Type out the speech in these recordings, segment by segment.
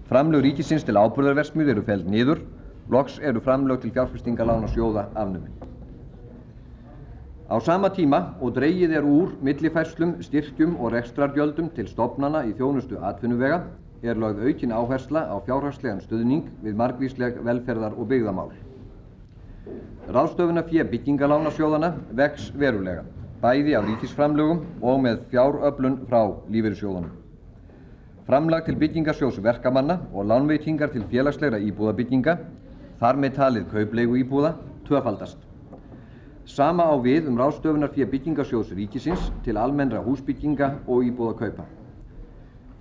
Framlög ríkisins til áburðarverksmiðju eru felld niður, loks eru framlög til fjárfestingarlánasjóða afnumin. Á sama tíma og dregið er úr millifærslum, styrkjum og rekstrargjöldum til stofnana í þjónustu atvinnuvega er lögð aukin áhersla á fjárhagslegan stuðning við margvísleg velferðar- og byggðamál. Ráðstöfunarfé byggingarlánasjóðanna vex verulega, bæði af ríkisframlögum og með fjáröflun frá lífeyrissjóðunum. Framlag til byggingarsjóðs verkamanna og lánveitingar til félagslegra íbúðabygginga, þar með talið kaupleiguíbúða, tvöfaldast. Sama á við ráðstöfunarfé byggingarsjóðs ríkisins til almennra húsbygginga og íbúðakaupa.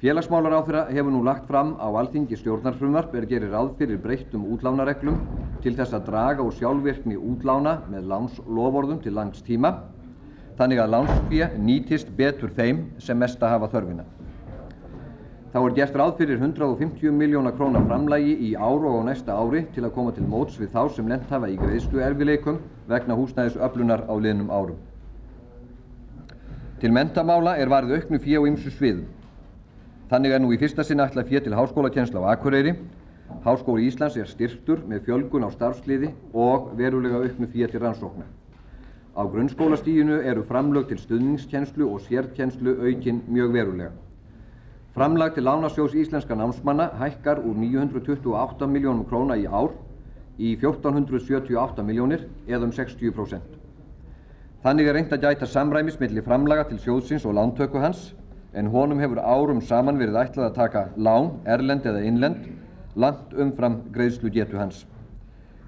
Félagsmálaráðherra hefur nú lagt fram á Alþingi stjórnarfrumvarp gerir ráð fyrir breyttum útlánareglum til þess að draga úr sjálfvirkni útlána með lánsloforðum til langs tíma, þannig að lánsfé nýtist betur þeim sem mesta hafa þörfina. Þá gert ráð fyrir 150 milljóna króna framlagi í ár og á næsta ári til að koma til móts við þá sem lent hafa í greiðsluerfiðleikum vegna húsnæðisöflunar á liðnum árum. Til menntamála varið auknu fé á ýmsum sviðum. Þannig nú í fyrsta sinn ætlað fé til háskólakennslu á Akureyri. Háskóli Íslands styrktur með fjölgun á starfsliði og verulega auknu fé til rannsókna. Á grunnskólastiginu eru framlög til stuðningskennslu og sérkennslu aukin mjög verulega. Framlag til Lánasjóðs íslenskra námsmanna hækkar úr 928 milljónum króna í ár í 1478 milljónir eða 60%. Þannig reynt að gæta samræmis milli framlaga til sjóðsins og lántöku hans, en honum hefur árum saman verið ætlað að taka lán, erlend eða innlend, langt umfram greiðslugetu hans.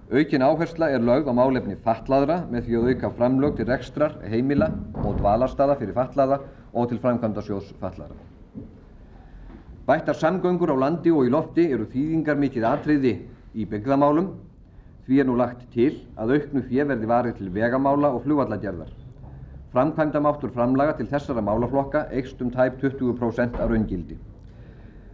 Aukin áhersla lögð á málefni fatlaðra með því að auka framlög til rekstrar, heimila og dvalarstaða fyrir fatlaða og til framkvæmdasjóðs fatlaðra. Bættar samgöngur á landi og í lofti eru þýðingarmikið atriði í byggðamálum, því nú lagt til að auknu fé verði varið til vegamála og flugvallagerðar. Framkvæmdamáttur framlaga til þessara málaflokka eykst tæp 20% að raungildi.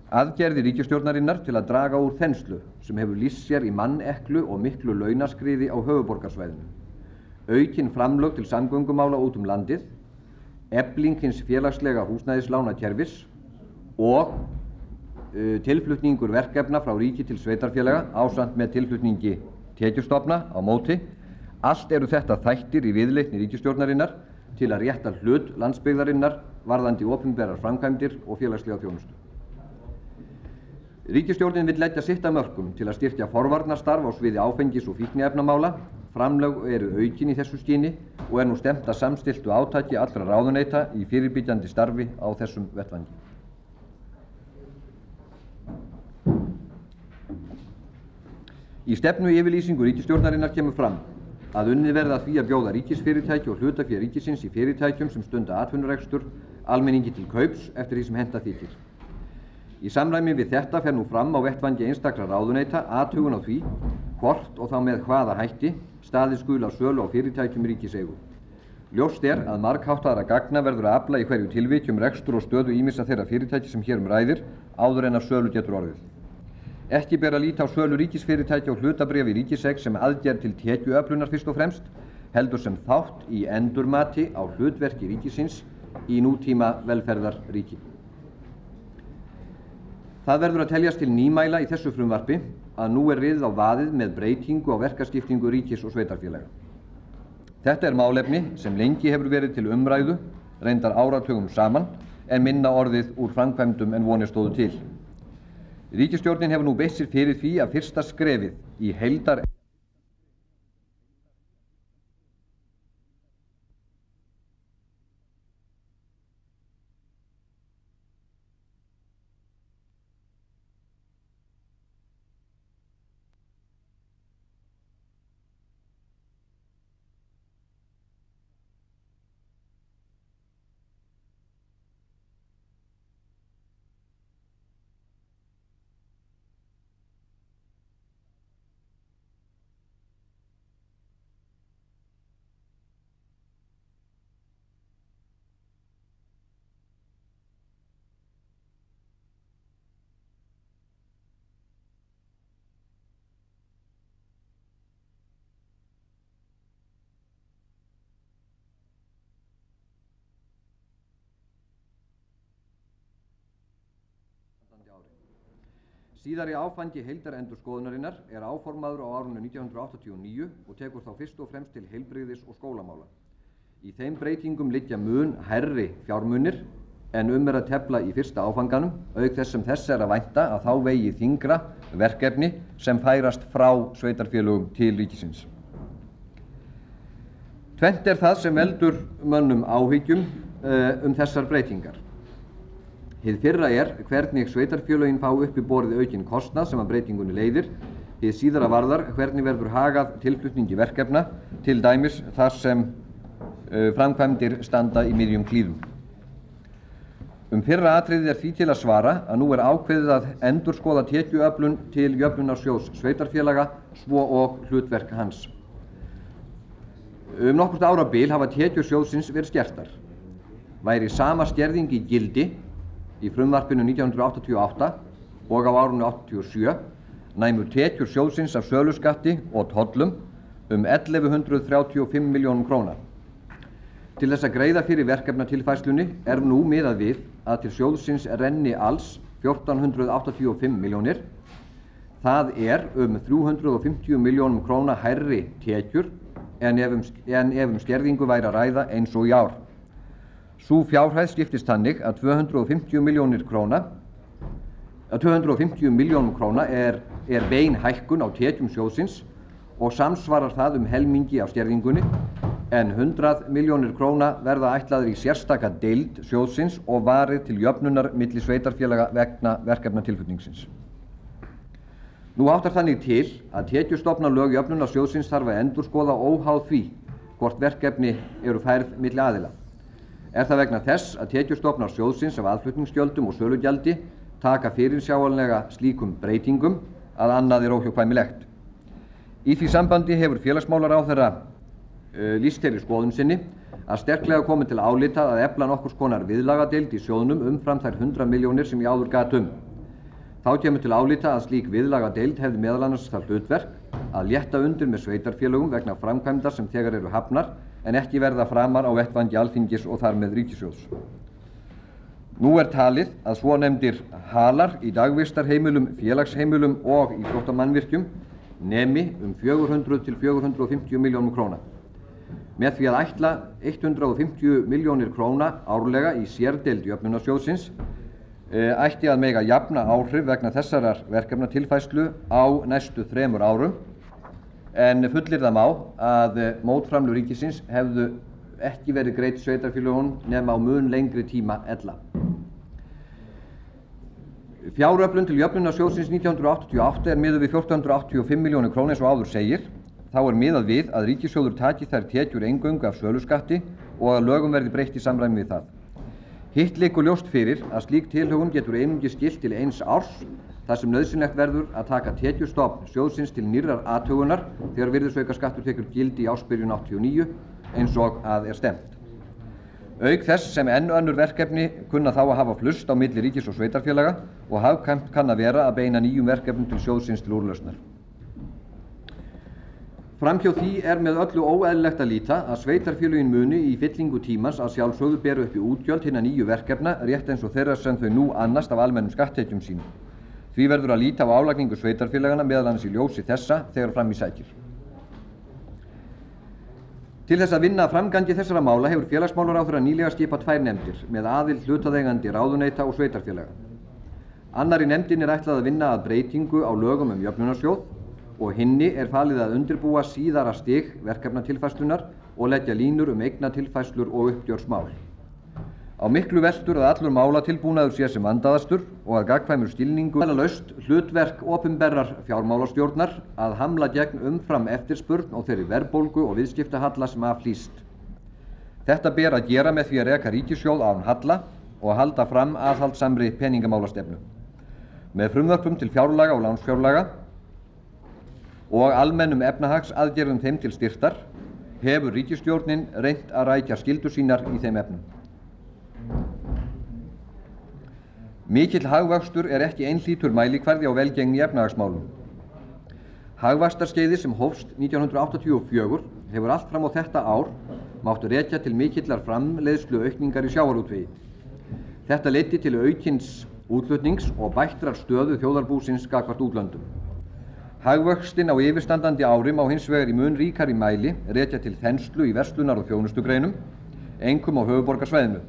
Aðgerðir ríkisstjórnarinnar til að draga úr þenslu sem hefur lýst sér í manneklu og miklu launaskriði á höfuðborgarsvæðinu. Aukin framlög til samgöngumála út landið, efling hins félagslega húsnæðislánakerfis og tilflutningur verkefna frá ríki til sveitarfélaga ásamt með tilflutningi tekjustofna á móti. Allt eru þetta þættir í viðleitni ríkisstjórnarinnar til að rétta hlut landsbyggðarinnar varðandi opinberar framkvæmdir og félagslega þjónustu. Ríkisstjórnin vill leggja sitt af mörkum til að styrkja forvarnarstarf á sviði áfengis- og fíkniefnamála. Framlög eru aukin í þessu skyni og nú stefnt að samstilltu átaki allra ráðuneyta í fyrirbyggjandi starfi á þessum vettvangi. Í stefnuyfirlýsingu ríkisstjórnarinnar kemur fram að unnið verði að því að bjóða ríkisfyrirtæki og hlutafé ríkisins í fyrirtækjum sem stunda atvinnurekstur almenningi til kaups eftir því sem henta þykir. Í samræmi við þetta fer nú fram á vettvangi einstakra ráðuneyta athugun á því hvort og þá með hvaða hætti staðið skuli að sölu á fyrirtækjum ríkiseigu. Ljóst að margháttaðra gagna verður að afla í hverju tilviki rekstur og stöðu ýmissa þeirra fyrirtæki sem hér ræðir áður en af sölu getur orðið. Ekki ber að líta á sölu ríkisfyrirtækja og hlutabréf í ríkiseign sem aðgerð til tekjuöflunar fyrst og fremst, heldur sem þátt í endurmati á hlutverki ríkisins í nútíma velferðarríki. Það verður að teljast til nýmæla í þessu frumvarpi að nú riðið á vaðið með breytingu á verkaskiptingu ríkis og sveitarfélaga. Þetta málefni sem lengi hefur verið til umræðu, reyndar áratugum saman, en minna orðið úr framkvæmdum en vonir stóðu til. Ríkisstjórnin hefur nú beitt sér fyrir því að fyrsta skrefið í heildar Síðari áfangi heildarendurskoðunarinnar er áformaður á árinu 1989 og tekur þá fyrst og fremst til heilbrigðis- og skólamála. Í þeim breytingum liggja mun hærri fjármunir en er að tefla í fyrsta áfanganum, auk þess sem þess er að vænta að þá vegi þyngra verkefni sem færast frá sveitarfélögum til ríkisins. Tvennt er það sem veldur mönnum áhyggjum þessar breytingar. Hið fyrra er hvernig sveitarfélögin fá uppi borið aukinn kostnað sem að breytingunni leiðir. Hið síðara varðar hvernig verður hagað tilflutningi verkefna, til dæmis þar sem framkvæmdir standa í miðjum klíðum. Fyrra atriðið er því til að svara að nú er ákveðið að endurskoða tekjuöflun til jöfnunarsjóðs sveitarfélaga svo og hlutverk hans. Nokkurt árabil hafa tekjur sjóðsins verið skertar. Væri sama skerðing í gildi í frumvarpinu 1988 og á árinu 87 næmu tekjur sjóðsins af söluskatti og tollum 1135 milljónum króna. Til þess að greiða fyrir verkefnatilfærslunni er nú miðað við að til sjóðsins renni alls 1485 milljónir. Það er 350 milljónum króna hærri tekjur en ef skerðingu væri að ræða eins og í ár. Sú fjárhæð skiptist þannig að 250 milljónum króna er bein hækkun á tekjum sjóðsins og samsvarar það helmingi af skerðingunni, en 100 milljónir króna verða ætlaðir í sérstaka deild sjóðsins og varið til jöfnunar milli sveitarfélaga vegna verkefnatilflutningsins. Nú áttar þannig til að tekjustofnalög jöfnunarsjóðsins þarf að endurskoða óháð því hvort verkefni eru færð milli aðila. Er það vegna þess að tekjustofnar sjóðsins af aðflutningsgjöldum og sölugjaldi taka fyrirsjáanlega slíkum breytingum að annað er óhjákvæmilegt. Í því sambandi hefur félagsmálaráðherra lýst þeirri skoðun sinni að sterklega komi til álita að efla nokkurs konar viðlagadeild í sjóðnum umfram þær 100 milljónir sem ég áður gat um. Þá kemur til álita að slík viðlagadeild hefði meðal annars það hlutverk að létta undir með sveitarfélögum vegna framkvæmda sem þegar eru hafnar en ekki verða framar á vettvangi Alþingis og þar með ríkissjóðs. Nú er talið að svonefndir halar í dagvistarheimilum, félagsheimilum og íþróttamannvirkjum nemi 400 til 450 milljónum króna. Með því að ætla 150 milljónir króna árlega í sérdeild jöfnunarsjóðsins ætti að mega jafna áhrif vegna þessarar verkefnatilfærslu á næstu 3 árum, en fullyrða má að mótframlög ríkisins hefðu ekki verið greidd sveitarfélögunum nema á mun lengri tíma ella. Fjáröflun til jöfnunarsjóðsins 1988 er miðuð við 1485 milljónir króna eins og áður segir. Þá er miðað við að ríkissjóður taki þær tekjur eingöngu af söluskatti og að lögum verði breytt í samræmi við það. Hitt liggur ljóst fyrir að slík tilhögun getur einungis gilt til 1 árs, þar sem nauðsynlegt verður að taka tekjustofn sjóðsins til nýrrar athugunar þegar virðisaukaskattur tekur gildi í ársbyrjun 89 eins og að er stefnt. Auk þess sem enn önnur verkefni kunna þá að hafa flust á milli ríkis og sveitarfélaga og hagkvæmt kann að vera að beina nýjum verkefnum til sjóðsins til úrlausnar. Framhjá því er með öllu óeðlilegt að líta að sveitarfélögin muni í fyllingu tímans að sjálfsögðu bera upp í útgjöld hinna nýju verkefna rétt eins og þeirra sem þau nú annast af almennum skatttekjum sínum. Því verður að líta á álagningu sveitarfélagana meðal annars í ljósi þessa þegar fram í sækir. Til þess að vinna að framgangi þessara mála hefur félagsmálaráðherra nýlega skipað 2 nefndir með aðild hlutaðeigandi ráðuneyta og sveitarfélaga. Annarri nefndin er ætlað að vinna að breytingu á lögum jöfnunarsjóð og hinni er falið að undirbúa síðara stig verkefnatilfærslunar og leggja línur eignatilfærslur og uppgjörsmál. Á miklu veltur að allur málatilbúnaður sé sem vandaðastur og að gagnkvæmur skilningur laust hlutverk opinberrar fjármálastjórnar að hamla gegn umfram eftirspurn og þeirri verðbólgu og viðskiptahalla sem af hlýst. Þetta ber að gera með því að reka ríkissjóð án halla og halda fram aðhaldssamri peningamálastefnu. Með frumvörpum til fjárlaga og lánsfjárlaga og almennum efnahagsaðgerðum þeim til styrktar hefur ríkisstjórnin reynt að rækja skyldur sínar í þeim efnum. Mikill hagvöxtur er ekki einhlítur mælikvarði á velgengni í efnahagsmálum. Hagvaxtarskeiðið sem hófst 1984 hefur allt fram á þetta ár mátt rekja til mikillar framleiðslu aukningar í sjávarútvegi. Þetta leiddi til aukins útflutnings og bættrar stöðu þjóðarbúsins gagnvart útlöndum. Hagvöxtinn á yfirstandandi ári má hins vegar í mun ríkari mæli rekja til þenslu í verslunar- og þjónustugreinum, einkum á höfuðborgarsvæðinu.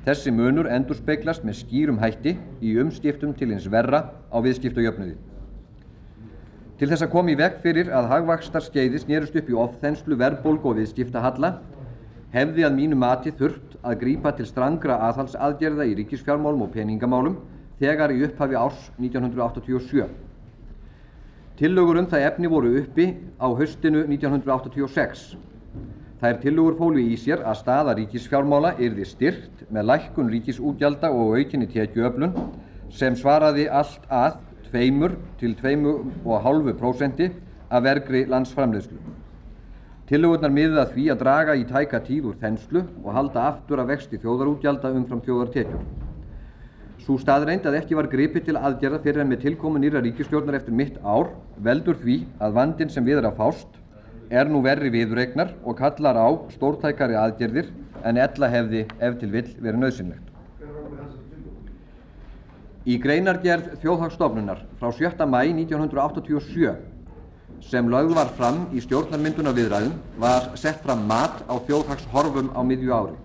Þessi munur endurspeglast með skýrum hætti í umskiptum til hins verra á viðskiptajöfnuði. Til þess að koma í veg fyrir að hagvaxtarskeiði snerust upp í ofþenslu, verðbólgu og viðskiptahalla hefði að mínu mati þurft að grípa til strangra aðhaldsaðgerða í ríkisfjármálum og peningamálum þegar í upphafi árs 1987. Tillögur það efni voru uppi á haustinu 1986. Þær tillögur fólu í sér að staða ríkisfjármála yrði styrkt með lækkun ríkisútgjalda og aukinni tekjuöflun sem svaraði allt að 2 til 2,5% af vergri landsframleiðslu. Tillögurnar miðuðu að því að draga í tæka tíð úr þenslu og halda aftur af vexti þjóðarútgjalda umfram þjóðartekjur. Sú staðreynd að ekki var gripið til aðgerða fyrr en með tilkomu nýrrar ríkisstjórnar eftir mitt ár veldur því að vandinn sem við að fást nú verri viðureignar og kallar á stórtækari aðgerðir en ella hefði ef til vill verið nauðsynlegt. Í greinargerð Þjóðhagsstofnunar frá 7. maí 1987 sem lögð var fram í stjórnarmyndunarviðræðum var sett fram mat á þjóðhagshorfum á miðju ári.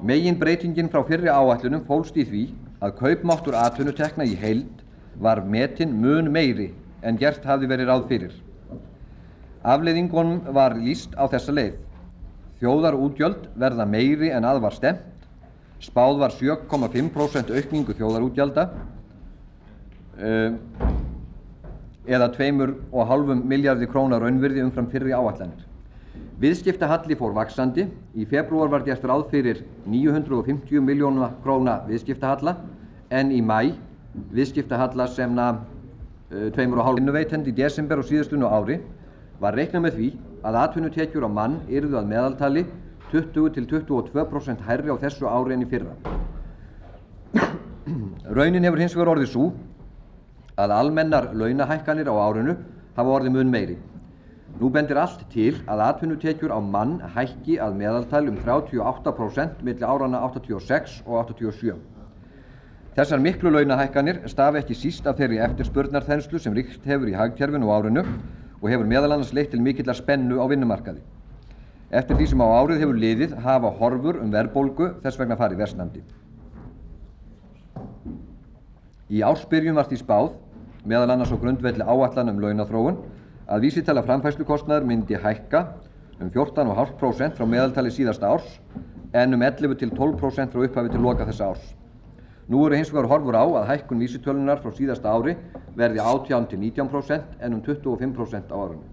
Meginbreytingin frá fyrri áætlunum fólst í því að kaupmáttur atvinnutekna í heild var metinn mun meiri en gert hafði verið ráð fyrir. Afleiðingunum var lýst á þessa leið. Þjóðarútgjöld verða meiri en að var stefnt. Spáð var 7,5% aukningu þjóðarútgjalda eða 2,5 milljarði króna raunvirði umfram fyrri áætlanir. Viðskiptahalli fór vaxandi. Í febrúar var gert ráð fyrir 950 milljóna króna viðskiptahalla en í maí viðskiptahalla sem nam 2,5 vinnuveitend í desember og síðastliðnu ári var reiknað með því að atvinnutekjur á mann yrðu að meðaltali 20 til 22% hærri á þessu ári en í fyrra. Raunin hefur hins vegar orðið sú að almennar launahækkanir á árinu hafa orðið mun meiri. Nú bendir allt til að atvinnutekjur á mann hækki að meðaltali 38% milli áranna 86 og 87. Þessar miklu launahækkanir stafa ekki síst af þeirri eftirspurnarþenslu sem ríkt hefur í hagkerfinu á árinu og hefur meðal annars leitt til mikillar spennu á vinnumarkaði. Eftir því sem á árið hefur liðið hafa horfur verðbólgu þess vegna farið versnandi. Í ársbyrjun var því spáð, meðal annars á grundvelli áætlana launaþróun, að vísitala framfærslukostnaður myndi hækka 14,5% frá meðaltali síðasta árs en 11 til 12% frá upphafi til loka þessa árs. Nú eru hins vegar horfur á að hækkun vísitölunar frá síðasta ári verði 18 til 19% en 25% á árinu.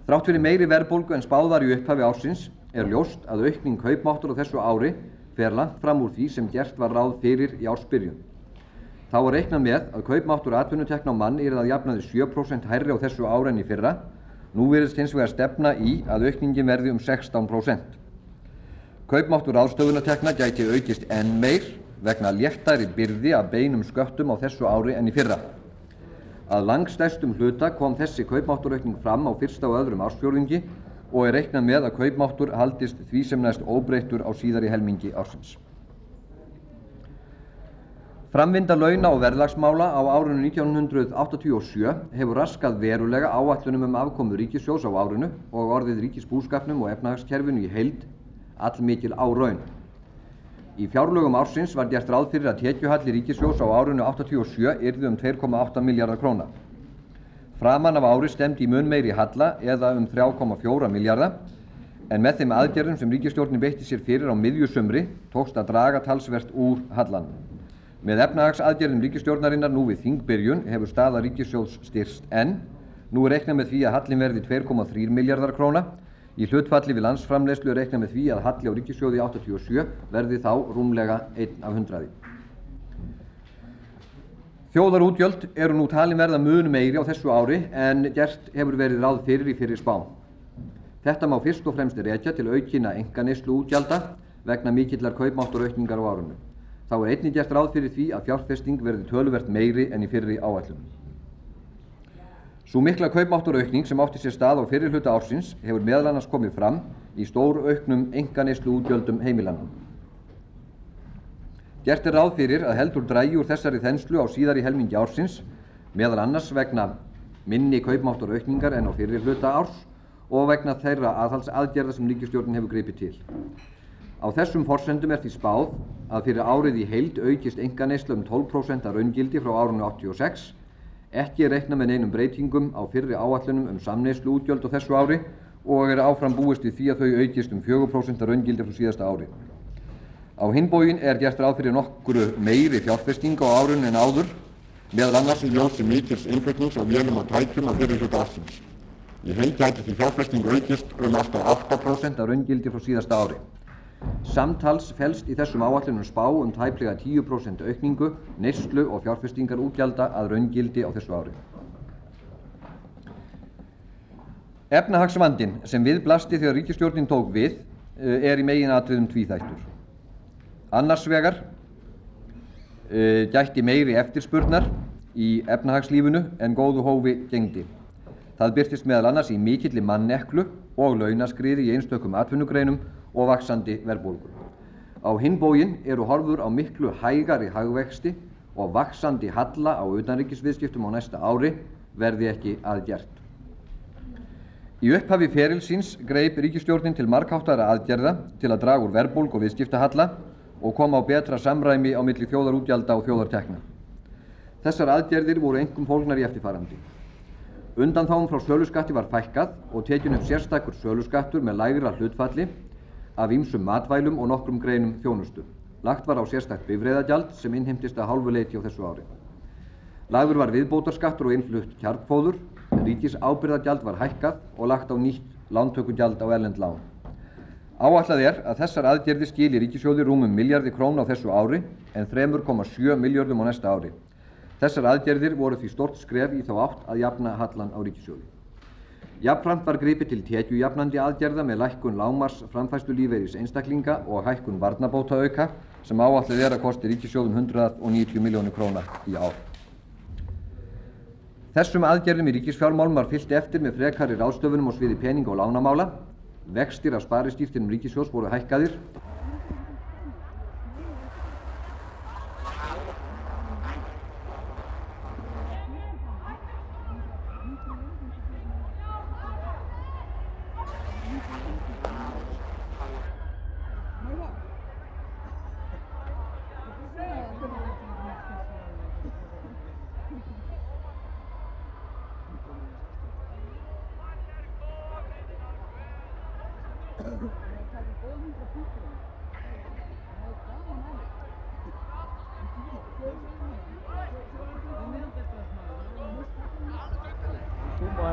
Þrátt fyrir meiri verðbólgu en spáð var í upphafi ársins ljóst að aukning kaupmáttur á þessu ári fer langt fram úr því sem gert var ráð fyrir í ársbyrjun. Þá var reiknað með að kaupmáttur atvinnutekna á mann yrði að jafnaði 7% hærri á þessu ári en í fyrra. Nú virðist hins vegar stefna í að aukningin verði 16%. Kaupmáttur ráðstöfunartekna gæti aukist enn meir vegna léttari byrði af beinum sköttum á þessu ári en í fyrra. Að langstærstum hluta kom þessi kaupmátturaukning fram á fyrsta og öðrum ársfjórðungi og reiknað með að kaupmáttur haldist því sem næst óbreyttur á síðari helmingi ársins. Framvinda launa- og verðlagsmála á árinu 1987 hefur raskað verulega áætlunum afkomu ríkissjóðs á árinu og orðið ríkisbúskapnum og efnahagskerfinu í heild allmikil áraun. Í fjárlögum ársins var gert ráð fyrir að tekjuhalli ríkissjóðs á árinu 87 yrði 2,8 milljarðar króna. Framan af ári stefndi í mun meiri halla eða 3,4 milljarða en með þeim aðgerðum sem ríkisstjórnin beitti sér fyrir á miðju sumri tókst að draga talsvert úr hallanum. Með efnahagsaðgerðum ríkisstjórnarinnar nú við þingbyrjun hefur staða ríkissjóðs styrkst enn. Nú reiknað með því að hallinn verði 2,3 milljarðar króna. Í hlutfalli við landsframleiðslu reiknað með því að halli á ríkissjóði 87 verði þá rúmlega 1/100. Þjóðarútgjöld eru nú talin verða mun meiri á þessu ári en gert hefur verið ráð fyrir í fyrri spám. Þetta má fyrst og fremst rekja til aukinna einkaneysluútgjalda vegna mikillar kaupmáttaraukningar á árinu. Þá einnig gert ráð fyrir því að fjárfesting verði töluvert meiri en í fyrri áætlunum. Sú mikla kaupmáttaraukning sem átti sér stað á fyrri hluta ársins hefur meðal annars komið fram í stórauknum einkaneysluútgjöldum heimilanna. Gert er ráð fyrir að heldur dragi úr þessari þenslu á síðari helmingi ársins, meðal annars vegna minni kaupmáttaraukningar en á fyrri hluta árs og vegna þeirra aðhaldsaðgerða sem ríkisstjórnin hefur gripið til. Á þessum forsendum er því spáð að fyrir árið í heild aukist einkaneysla 12% að raungildi frá árinu 86, ekki er reiknað með neinum breytingum á fyrri áætlunum samneysluútgjöld á þessu ári og er áfram búist við því að þau aukist 4% að raungildi frá síðasta ári. Á hinn bóginn er gert ráð fyrir nokkru meiri fjárfestingu á árinu en áður, meðal annars í ljósi mikils innflutnings á vélum og tækjum á fyrri hluta ársins. Í heild gæti því fjárfesting aukist allt að 8% að raungildi frá síðasta ári. Samtals felst í þessum áætlunum spá tæplega 10% aukningu neyslu og fjárfestingar útgjalda að raungildi á þessu ári. Efnahagsvandinn sem við blasti þegar ríkisstjórnin tók við er í meginatriðum tvíþættur. Annars vegar gætti meiri eftirspurnar í efnahagslífinu en góðu hófi gegndi. Það birtist meðal annars í mikilli manneklu og launaskriði í einstökum atvinnugreinum og vaxandi verðbólgu. Á hinn bóginn eru horfur á miklu hægari hagvexti og vaxandi halla á utanríkisviðskiptum á næsta ári verði ekki að gert. Í upphafi ferilsins greip ríkisstjórnin til margháttaðra aðgerða til að draga úr verðbólgu og viðskiptahalla og koma á betra samræmi á milli þjóðarútgjalda og þjóðartekna. Þessar aðgerðir voru einkum fólgnar í eftirfarandi. Undanþágum frá söluskatti var fækkað og tekinn upp sérstakur söluskattur með lægra hlutfalli af ýmsum matvælum og nokkrum greinum þjónustu. Lagt var á sérstakt bifreiðagjald sem innheimtist að hálfu leyti á þessu ári. Lagður var viðbótarskattur og innflutt kjarnfóður, ríkisábyrgðargjald var hækkað og lagt á nýtt lántökugjald á erlend lán. Áætlað er að þessar aðgerðir skili ríkissjóði rúmum milljarði króna á þessu ári en 3,7 milljörðum á næsta ári. Þessar aðgerðir voru því stórt skref í þá átt að jafna hallann á ríkissjóði. Jafnframt var gripið til tekjujafnandi aðgerða með lækkun lágmarks framfærslulífeyris einstaklinga og hækkun barnabótaauka sem áætlað er að kosti ríkissjóðum 190 milljónir króna í ár. Þessum aðgerðum í ríkisfjármálum var fylgt eftir með frekari ráðstöfunum á sviði peninga- og lánamála. Vextir af spariskírteinum ríkissjóðs voru hækkaðir.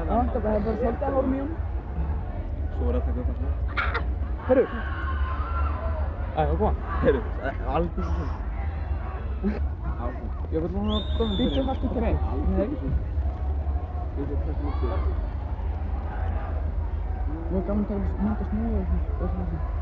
Já, þetta hefur bara svolítið að horfa mjög. Svo er þetta eitthvað svona. Herru! Æ, koma. Herru, alveg fyrir svona. Ég vil núna koma fyrir. Býtum allt ekki reyn. Nei. Býtum allt ekki reyn. Ég var gaman að taka mynda snúið og svona.